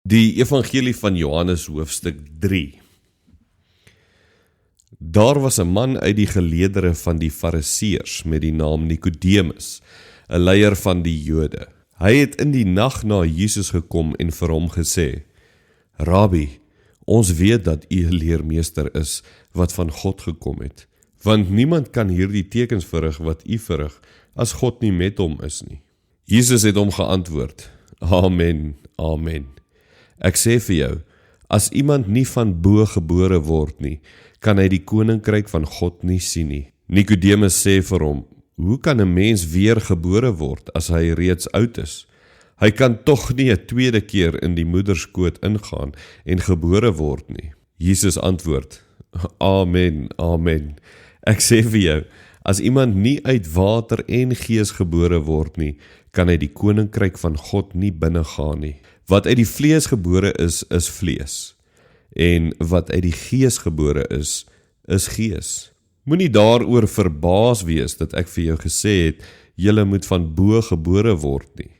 Die Evangelie van Johannes hoofstuk 3. Daar was 'n man uit die geleedere van die Fariseërs met die naam Nikodemus, 'n leier van die Jode. Hy het in die nag na Jesus gekom en vir hom gesê: Rabbi, ons weet dat u 'n leermeester is wat van God gekom het, want niemand kan hierdie tekens verrig wat u verrig as God nie met hom is nie. Jesus het hom geantwoord: Amen, amen. Ek sê vir jou, as iemand nie van bo gebore word nie, kan hy die koninkryk van God nie sien nie. Nikodemus sê vir hom: Hoe kan 'n mens weer gebore word as hy reeds oud is? Hy kan tog nie 'n tweede keer in die moederskoot ingaan en gebore word nie. Jesus antwoord: Amen, amen. Ek sê vir jou, as iemand nie uit water en gees gebore word nie, kan hy die koninkryk van God nie binnegaan nie. Wat uit die vlees gebore is vlees, en wat uit die gees gebore is gees. Moenie daaroor verbaas wees dat ek vir jou gesê het, julle moet van bo gebore word nie.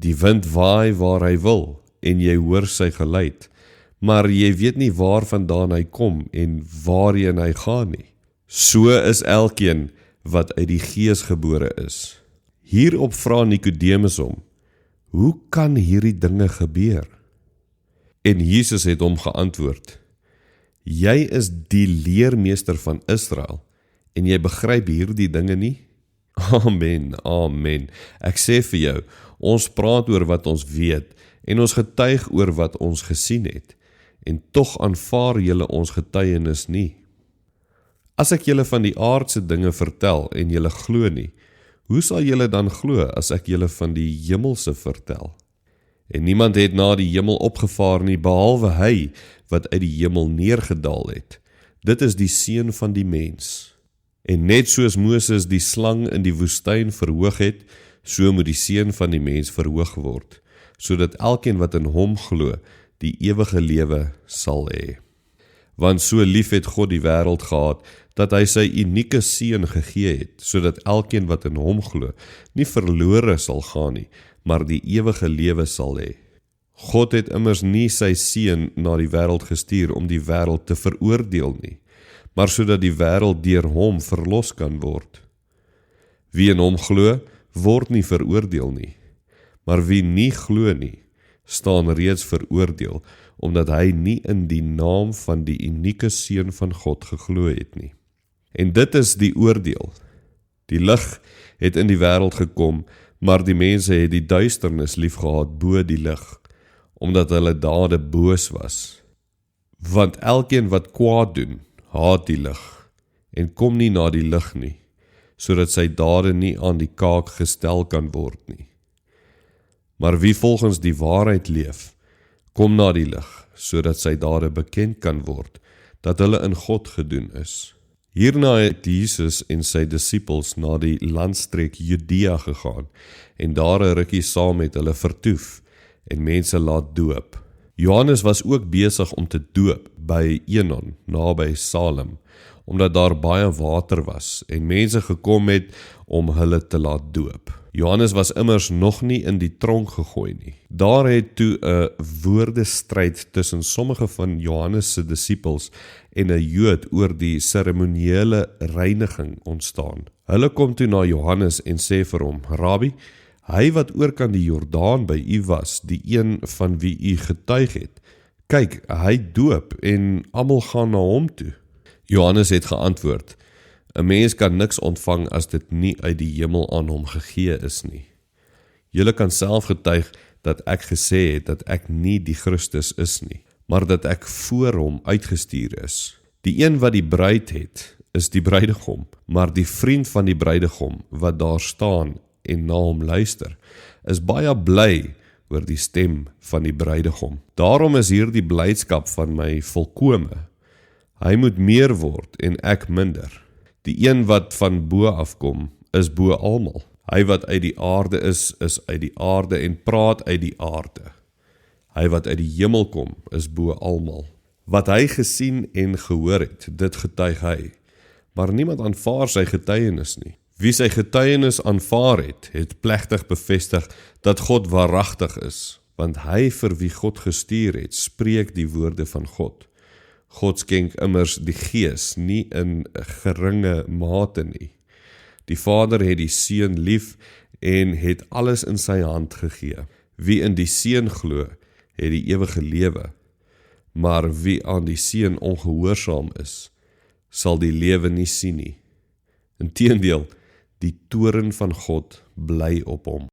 Die wind waai waar hy wil, en jy hoor sy geluid, maar jy weet nie waarvandaan hy kom en waarheen hy gaan nie. So is elkeen wat uit die gees gebore is. Hierop vra Nikodemus hom: Hoe kan hierdie dinge gebeur? En Jesus het hom geantwoord: Jy is die leermeester van Israel, en jy begryp hierdie dinge nie? Amen, amen. Ek sê vir jou, ons praat oor wat ons weet, en ons getuig oor wat ons gesien het, en tog aanvaar julle ons getuienis nie. As ek julle van die aardse dinge vertel, en julle glo nie, hoe sal julle dan glo as ek julle van die hemelse vertel? En niemand het na die hemel opgevaar nie, behalwe hy wat uit die hemel neergedaal het. Dit is die seun van die mens. En net soos Moses die slang in die woestyn verhoog het, so moet die seun van die mens verhoog word, sodat elkeen wat in hom glo, die ewige lewe sal hê. Want so lief het God die wêreld gehad, dat hy sy unieke seun gegee het, sodat elkeen wat in hom glo, nie verlore sal gaan nie, maar die ewige lewe sal hê. God het immers nie sy seun na die wêreld gestuur om die wêreld te veroordeel nie, maar sodat die wêreld deur hom verlos kan word. Wie in hom glo, word nie veroordeel nie, maar wie nie glo nie, staan reeds veroordeel, omdat hy nie in die naam van die unieke seun van God geglo het nie. En dit is die oordeel. Die lig het in die wêreld gekom, maar die mense het die duisternis liefgehad bo die lig, omdat hulle dade boos was. Want elkeen wat kwaad doen, haat die lig, en kom nie na die lig nie, sodat sy dade nie aan die kaak gestel kan word nie. Maar wie volgens die waarheid leef, kom na die lig, sodat sy dade bekend kan word, dat hulle in God gedoen is. Hierna het Jesus en sy disippels na die landstreek Judea gegaan, en daar 'n rukkie saam met hulle vertoef, en mense laat doop. Johannes was ook besig om te doop by Enon, naby Salem, omdat daar baie water was, en mense gekom het om hulle te laat doop. Johannes was immers nog nie in die tronk gegooi nie. Daar het toe 'n woordestryd tussen sommige van Johannes se disippels en 'n Jood oor die seremoniële reiniging ontstaan. Hulle kom toe na Johannes en sê vir hom: Rabbi, hy wat oorkant die Jordaan by u was, die een van wie u getuig het, kyk, hy doop en almal gaan na hom toe. Johannes het geantwoord: 'n mens kan niks ontvang as dit nie uit die hemel aan hom gegee is nie. Julle kan self getuig dat ek gesê het dat ek nie die Christus is nie, maar dat ek voor hom uitgestuur is. Die een wat die bruid het, is die bruidegom, maar die vriend van die bruidegom wat daar staan en na hom luister, is baie bly oor die stem van die bruidegom. Daarom is hierdie blydskap van my volkome. Hy moet meer word en ek minder. Die een wat van bo afkom, is bo almal. Hy wat uit die aarde is uit die aarde en praat uit die aarde. Hy wat uit die hemel kom, is bo almal. Wat hy gesien en gehoor het, dit getuig hy, maar niemand aanvaar sy getuienis nie. Wie sy getuienis aanvaar het, het plegtig bevestig dat God waaragtig is. want hy vir wie God gestuur het, spreek die woorde van God. God skenk immers die Gees, nie in 'n geringe mate nie. Die Vader het die Seun lief en het alles in sy hand gegee. Wie in die Seun glo, het die ewige lewe, maar wie aan die Seun ongehoorsaam is, sal die lewe nie sien nie. Inteendeel, die toorn van God bly op hom.